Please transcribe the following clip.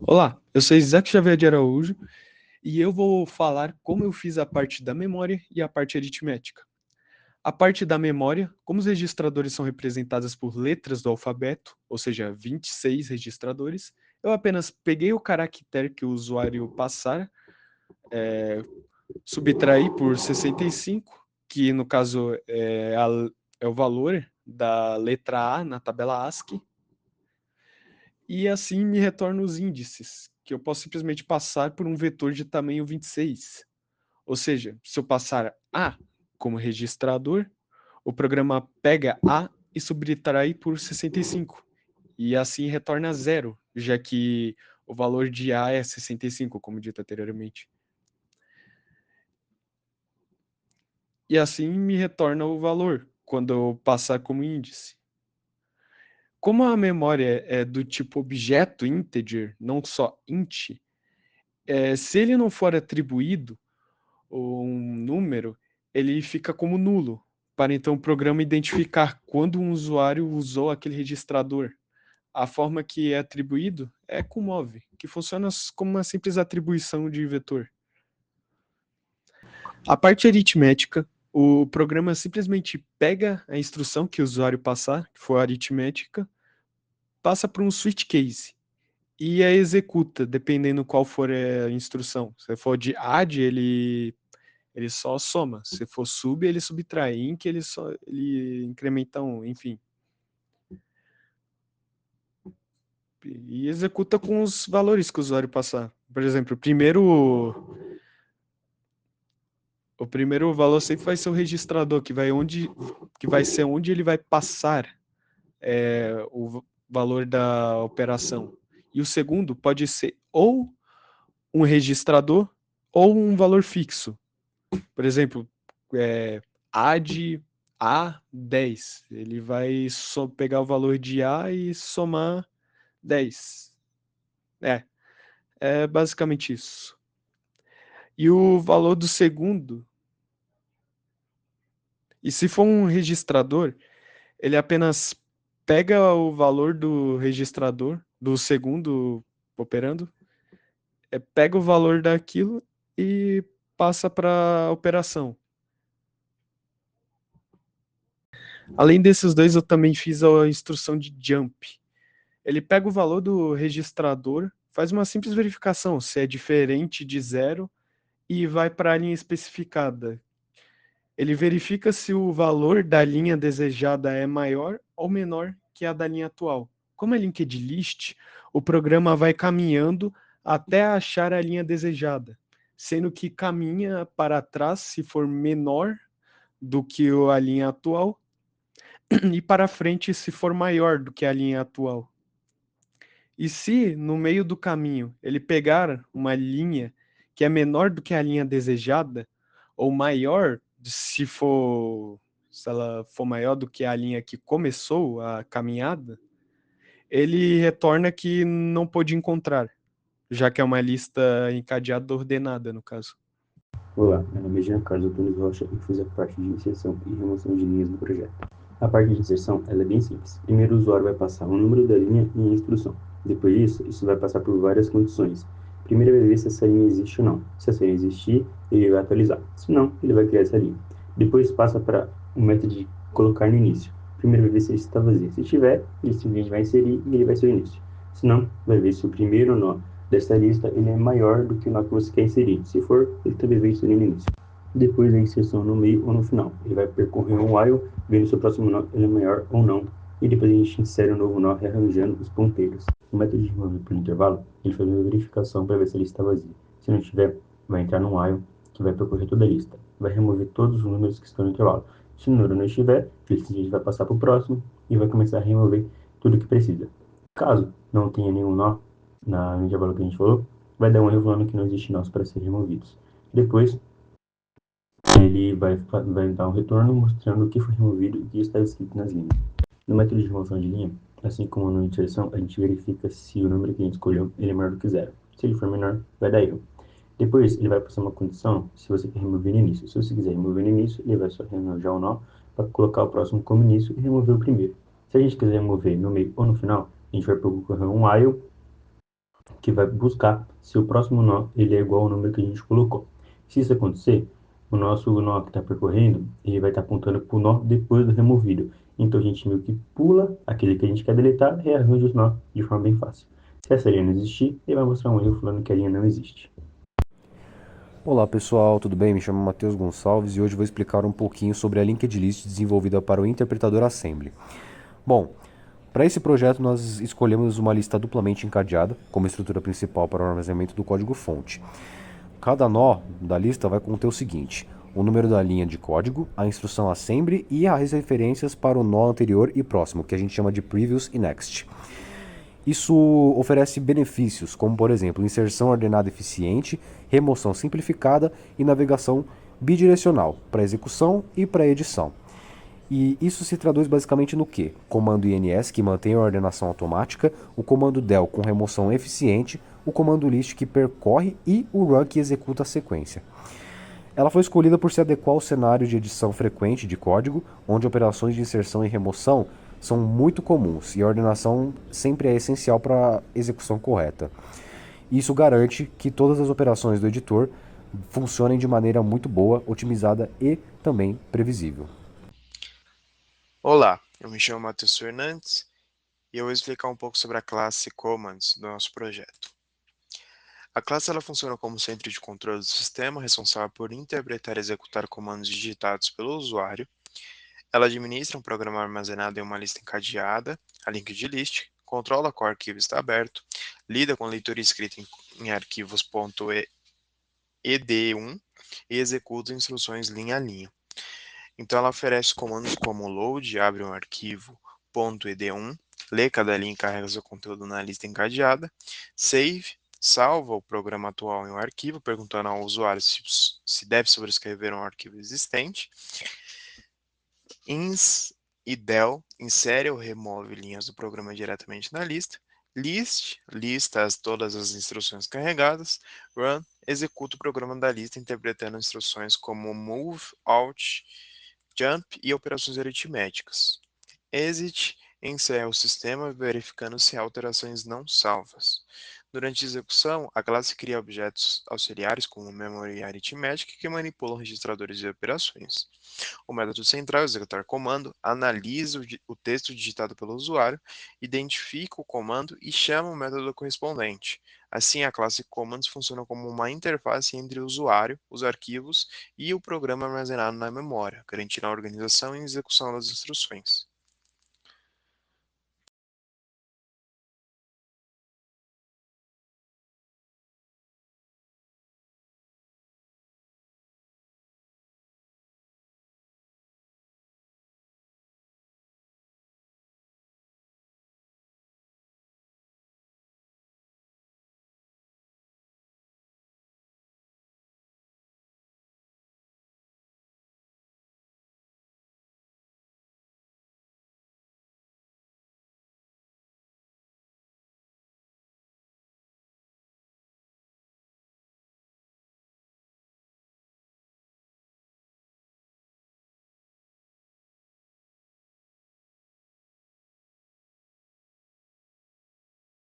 Olá, eu sou Isaac Xavier de Araújo e eu vou falar como eu fiz a parte da memória e a parte aritmética. A parte da memória, como os registradores são representados por letras do alfabeto, ou seja, 26 registradores, eu apenas peguei o caractere que o usuário passar, subtraí por 65, que no caso é o valor da letra A na tabela ASCII, e assim me retorna os índices, que eu posso simplesmente passar por um vetor de tamanho 26. Ou seja, se eu passar A como registrador, o programa pega A e subtrai por 65. E assim retorna zero, já que o valor de A é 65, como dito anteriormente. E assim me retorna o valor, quando eu passar como índice. Como a memória é do tipo objeto integer, não só int, se ele não for atribuído, um número, ele fica como nulo, para então o programa identificar quando um usuário usou aquele registrador. A forma que é atribuído é com move, que funciona como uma simples atribuição de vetor. A parte aritmética, o programa simplesmente pega a instrução que o usuário passar, que for aritmética, passa para um switch case e a executa, dependendo qual for a instrução. Se for de add, ele só soma. Se for sub, ele subtrai. Inc, ele incrementa um, enfim. E executa com os valores que o usuário passar. Por exemplo, o primeiro valor sempre vai ser o registrador, que vai ser onde ele vai passar o valor da operação. E o segundo pode ser ou um registrador ou um valor fixo. Por exemplo, add A10. Ele vai só pegar o valor de A e somar 10. É basicamente isso. E o valor do segundo, e se for um registrador, ele apenas pega o valor do registrador, do segundo operando, pega o valor daquilo e passa para a operação. Além desses dois, eu também fiz a instrução de jump. Ele pega o valor do registrador, faz uma simples verificação se é diferente de zero e vai para a linha especificada. Ele verifica se o valor da linha desejada é maior ou menor que a da linha atual. Como é linked list, o programa vai caminhando até achar a linha desejada, sendo que caminha para trás se for menor do que a linha atual e para frente se for maior do que a linha atual. E se, no meio do caminho, ele pegar uma linha que é menor do que a linha desejada, ou maior, se ela for maior do que a linha que começou a caminhada, ele retorna que não pôde encontrar, já que é uma lista encadeada ordenada, no caso. Olá, meu nome é Jean Carlos Antunes Rocha e fiz a parte de inserção e remoção de linhas no projeto. A parte de inserção ela é bem simples. Primeiro o usuário vai passar o número da linha e a instrução. Depois disso, isso vai passar por várias condições. Primeiro ele vai ver se essa linha existe ou não. Se essa linha existir, ele vai atualizar. Se não, ele vai criar essa linha. Depois passa para o método de colocar no início. Primeiro vai ver se está vazio. Se tiver, ele simplesmente vai inserir e ele vai ser o início. Se não, vai ver se o primeiro nó desta lista ele é maior do que o nó que você quer inserir. Se for, ele também vai inserir no início. Depois da inserção no meio ou no final, ele vai percorrer um while, vendo se o próximo nó ele é maior ou não, e depois a gente insere um novo nó rearranjando os ponteiros. O método de remover por intervalo, ele faz uma verificação para ver se a lista está vazia. Se não tiver, vai entrar no while, que vai percorrer toda a lista. Vai remover todos os números que estão no intervalo. Se o número não estiver, ele simplesmente vai passar para o próximo e vai começar a remover tudo que precisa. Caso não tenha nenhum nó no intervalo que a gente falou, vai dar um erro falando que não existe nós para serem removidos. Depois, ele vai dar um retorno mostrando o que foi removido e o que está escrito nas linhas. No método de remoção de linha, assim como na inserção, a gente verifica se o número que a gente escolheu ele é maior do que zero. Se ele for menor, vai dar erro. Depois, ele vai passar uma condição se você quer remover no início. Se você quiser remover no início, ele vai só rearranjar o nó para colocar o próximo como início e remover o primeiro. Se a gente quiser remover no meio ou no final, a gente vai percorrer um while que vai buscar se o próximo nó ele é igual ao número que a gente colocou. Se isso acontecer, o nosso nó que está percorrendo, ele vai estar apontando para o nó depois do removido. Então a gente meio que pula aquele que a gente quer deletar e rearranja os nó de forma bem fácil. Se essa linha não existir, ele vai mostrar um erro falando que a linha não existe. Olá pessoal, tudo bem? Me chamo Matheus Gonçalves e hoje vou explicar um pouquinho sobre a linked list desenvolvida para o interpretador Assembly. Bom, para esse projeto nós escolhemos uma lista duplamente encadeada como estrutura principal para o armazenamento do código-fonte. Cada nó da lista vai conter o seguinte: o número da linha de código, a instrução assembly e as referências para o nó anterior e próximo, que a gente chama de previous e next. Isso oferece benefícios, como por exemplo, inserção ordenada eficiente, remoção simplificada e navegação bidirecional para execução e para edição. E isso se traduz basicamente no que? Comando INS, que mantém a ordenação automática, o comando del com remoção eficiente, o comando list que percorre e o run que executa a sequência. Ela foi escolhida por se adequar ao cenário de edição frequente de código, onde operações de inserção e remoção são muito comuns e a ordenação sempre é essencial para a execução correta. Isso garante que todas as operações do editor funcionem de maneira muito boa, otimizada e também previsível. Olá, eu me chamo Matheus Fernandes e eu vou explicar um pouco sobre a classe Commands do nosso projeto. A classe ela funciona como centro de controle do sistema, responsável por interpretar e executar comandos digitados pelo usuário. Ela administra um programa armazenado em uma lista encadeada, a linked list, controla qual arquivo está aberto, lida com leitura e escrita em arquivos .ed1 e executa instruções linha a linha. Então, ela oferece comandos como load, abre um arquivo .ed1, lê cada linha e carrega seu conteúdo na lista encadeada, save, salva o programa atual em um arquivo, perguntando ao usuário se deve sobrescrever um arquivo existente, ins e del, insere ou remove linhas do programa diretamente na lista, list, lista todas as instruções carregadas, run, executa o programa da lista interpretando instruções como move, alt, jump e operações aritméticas. Exit encerra o sistema verificando se há alterações não salvas. Durante a execução, a classe cria objetos auxiliares como memory e aritmética que manipulam registradores de operações. O método central, executar comando, analisa o texto digitado pelo usuário, identifica o comando e chama o método correspondente. Assim, a classe Commands funciona como uma interface entre o usuário, os arquivos e o programa armazenado na memória, garantindo a organização e execução das instruções.